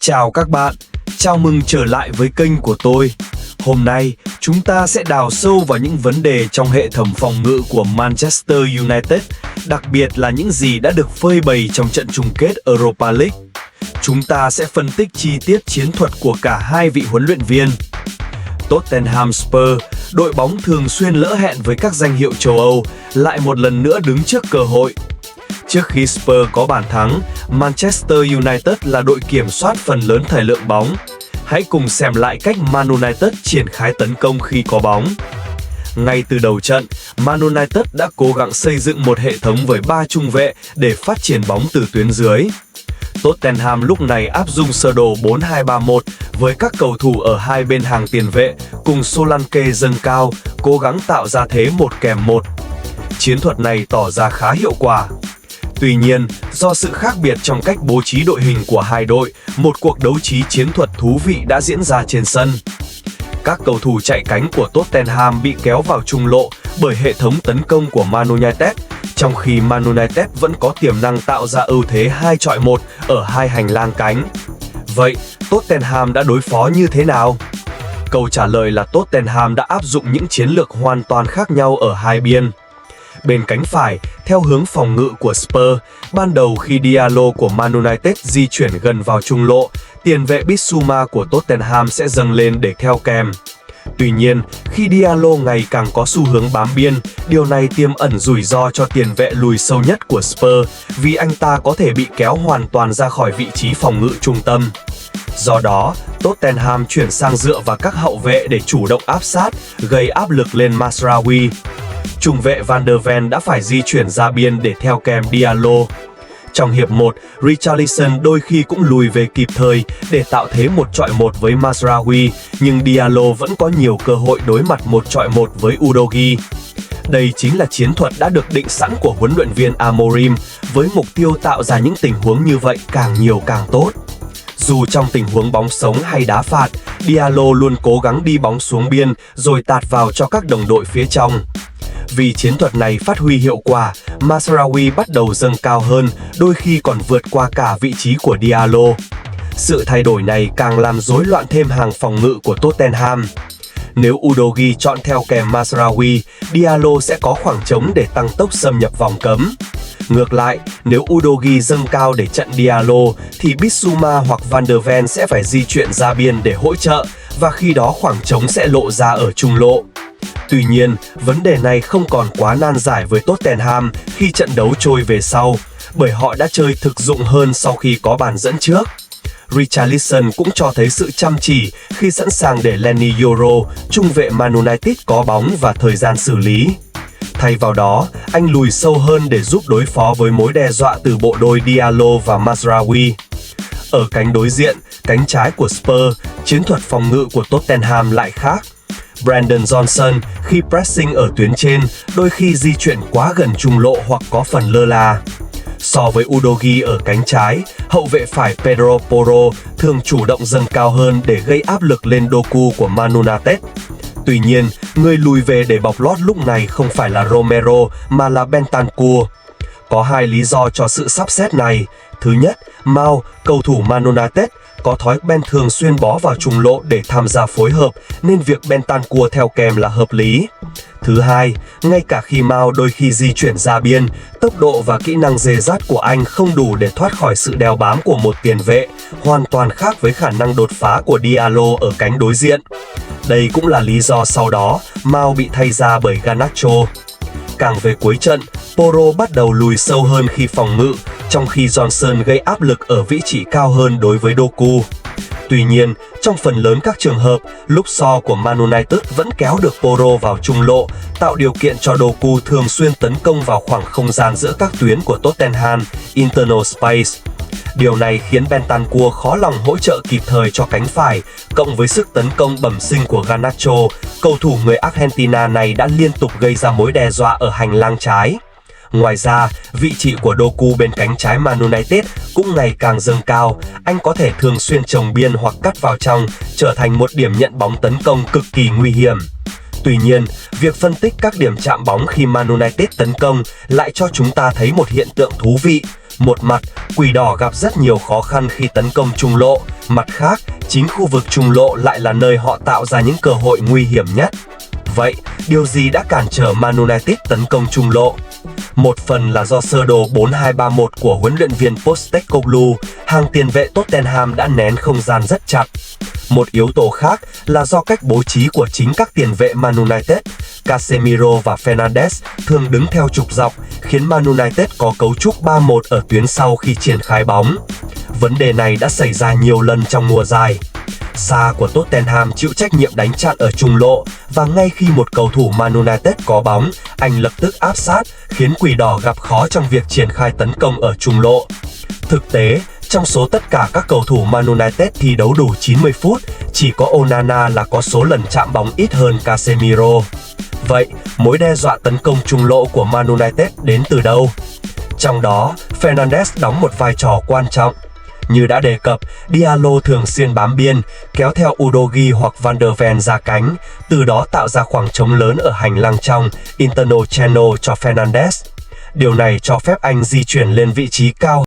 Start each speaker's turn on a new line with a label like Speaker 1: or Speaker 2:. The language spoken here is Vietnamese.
Speaker 1: Chào các bạn, chào mừng trở lại với kênh của tôi. Hôm nay, chúng ta sẽ đào sâu vào những vấn đề trong hệ thống phòng ngự của Manchester United, đặc biệt là những gì đã được phơi bày trong trận chung kết Europa League. Chúng ta sẽ phân tích chi tiết chiến thuật của cả hai vị huấn luyện viên. Tottenham Hotspur, đội bóng thường xuyên lỡ hẹn với các danh hiệu châu Âu, lại một lần nữa đứng trước cơ hội. Trước khi Spurs có bàn thắng, Manchester United là đội kiểm soát phần lớn thời lượng bóng. Hãy cùng xem lại cách Man United triển khai tấn công khi có bóng. Ngay từ đầu trận, Man United đã cố gắng xây dựng một hệ thống với 3 trung vệ để phát triển bóng từ tuyến dưới. Tottenham lúc này áp dụng sơ đồ 4-2-3-1 với các cầu thủ ở hai bên hàng tiền vệ cùng Solanke dâng cao, cố gắng tạo ra thế 1-1. Chiến thuật này tỏ ra khá hiệu quả. Tuy nhiên, do sự khác biệt trong cách bố trí đội hình của hai đội, một cuộc đấu trí chiến thuật thú vị đã diễn ra trên sân. Các cầu thủ chạy cánh của Tottenham bị kéo vào trung lộ bởi hệ thống tấn công của Man United, trong khi Man United vẫn có tiềm năng tạo ra ưu thế 2-1 ở hai hành lang cánh. Vậy, Tottenham đã đối phó như thế nào? Câu trả lời là Tottenham đã áp dụng những chiến lược hoàn toàn khác nhau ở hai biên. Bên cánh phải, theo hướng phòng ngự của Spurs, ban đầu khi Diallo của Man United di chuyển gần vào trung lộ, tiền vệ Bissouma của Tottenham sẽ dâng lên để theo kèm. Tuy nhiên, khi Diallo ngày càng có xu hướng bám biên, điều này tiềm ẩn rủi ro cho tiền vệ lùi sâu nhất của Spurs vì anh ta có thể bị kéo hoàn toàn ra khỏi vị trí phòng ngự trung tâm. Do đó, Tottenham chuyển sang dựa vào các hậu vệ để chủ động áp sát, gây áp lực lên Mazraoui. Trung vệ Van der Ven đã phải di chuyển ra biên để theo kèm Diallo. Trong hiệp 1, Richarlison đôi khi cũng lùi về kịp thời để tạo thế 1-1 với Mazraoui, nhưng Diallo vẫn có nhiều cơ hội đối mặt 1-1 với Udogie. Đây chính là chiến thuật đã được định sẵn của huấn luyện viên Amorim, với mục tiêu tạo ra những tình huống như vậy càng nhiều càng tốt. Dù trong tình huống bóng sống hay đá phạt, Diallo luôn cố gắng đi bóng xuống biên rồi tạt vào cho các đồng đội phía trong. Vì chiến thuật này phát huy hiệu quả, Mazraoui bắt đầu dâng cao hơn, đôi khi còn vượt qua cả vị trí của Diallo. Sự thay đổi này càng làm rối loạn thêm hàng phòng ngự của Tottenham. Nếu Udogie chọn theo kèm Mazraoui, Diallo sẽ có khoảng trống để tăng tốc xâm nhập vòng cấm. Ngược lại, nếu Udogie dâng cao để chặn Diallo, thì Bissouma hoặc Van der Ven sẽ phải di chuyển ra biên để hỗ trợ, và khi đó khoảng trống sẽ lộ ra ở trung lộ. Tuy nhiên, vấn đề này không còn quá nan giải với Tottenham khi trận đấu trôi về sau, bởi họ đã chơi thực dụng hơn sau khi có bàn dẫn trước. Richarlison cũng cho thấy sự chăm chỉ khi sẵn sàng để Leny Yoro, trung vệ Man United có bóng và thời gian xử lý. Thay vào đó, anh lùi sâu hơn để giúp đối phó với mối đe dọa từ bộ đôi Diallo và Mazraoui. Ở cánh đối diện, cánh trái của Spurs, chiến thuật phòng ngự của Tottenham lại khác. Brendan Johnson khi pressing ở tuyến trên đôi khi di chuyển quá gần trung lộ hoặc có phần lơ là. So với Udogie ở cánh trái, hậu vệ phải Pedro Porro thường chủ động dâng cao hơn để gây áp lực lên Doku của Man United. Tuy nhiên, người lùi về để bọc lót lúc này không phải là Romero mà là Bentancur. Có hai lý do cho sự sắp xếp này. Thứ nhất, Mao, cầu thủ Man United, có thói quen thường xuyên bó vào trung lộ để tham gia phối hợp, nên việc Bentancur theo kèm là hợp lý. Thứ hai, ngay cả khi Mao đôi khi di chuyển ra biên, tốc độ và kỹ năng dè dắt của anh không đủ để thoát khỏi sự đeo bám của một tiền vệ, hoàn toàn khác với khả năng đột phá của Diallo ở cánh đối diện. Đây cũng là lý do sau đó Mao bị thay ra bởi Garnacho. Càng về cuối trận, Porro bắt đầu lùi sâu hơn khi phòng ngự, trong khi Johnson gây áp lực ở vị trí cao hơn đối với Doku. Tuy nhiên, trong phần lớn các trường hợp, lúc so của Man United vẫn kéo được Porro vào trung lộ, tạo điều kiện cho Doku thường xuyên tấn công vào khoảng không gian giữa các tuyến của Tottenham, internal space. Điều này khiến Bentancur khó lòng hỗ trợ kịp thời cho cánh phải, cộng với sức tấn công bẩm sinh của Garnacho, cầu thủ người Argentina này đã liên tục gây ra mối đe dọa ở hành lang trái. Ngoài ra, vị trí của Doku bên cánh trái Man United cũng ngày càng dâng cao, anh có thể thường xuyên chồng biên hoặc cắt vào trong, trở thành một điểm nhận bóng tấn công cực kỳ nguy hiểm. Tuy nhiên, việc phân tích các điểm chạm bóng khi Man United tấn công lại cho chúng ta thấy một hiện tượng thú vị. Một mặt, Quỷ Đỏ gặp rất nhiều khó khăn khi tấn công trung lộ, mặt khác, chính khu vực trung lộ lại là nơi họ tạo ra những cơ hội nguy hiểm nhất. Vậy, điều gì đã cản trở Man United tấn công trung lộ? Một phần là do sơ đồ 4-2-3-1 của huấn luyện viên Postecoglou, hàng tiền vệ Tottenham đã nén không gian rất chặt. Một yếu tố khác là do cách bố trí của chính các tiền vệ Man United. Casemiro và Fernandes thường đứng theo trục dọc, khiến Man United có cấu trúc 3-1 ở tuyến sau khi triển khai bóng. Vấn đề này đã xảy ra nhiều lần trong mùa giải. Sa của Tottenham chịu trách nhiệm đánh chặn ở trung lộ, và ngay khi một cầu thủ Man United có bóng, anh lập tức áp sát, khiến Quỷ Đỏ gặp khó trong việc triển khai tấn công ở trung lộ. Thực tế, trong số tất cả các cầu thủ Man United thi đấu đủ 90 phút, chỉ có Onana là có số lần chạm bóng ít hơn Casemiro. Vậy, mối đe dọa tấn công trung lộ của Man United đến từ đâu? Trong đó, Fernandes đóng một vai trò quan trọng. Như đã đề cập, Diallo thường xuyên bám biên, kéo theo Udogie hoặc Van der Ven ra cánh, từ đó tạo ra khoảng trống lớn ở hành lang trong, internal channel cho Fernandes. Điều này cho phép anh di chuyển lên vị trí cao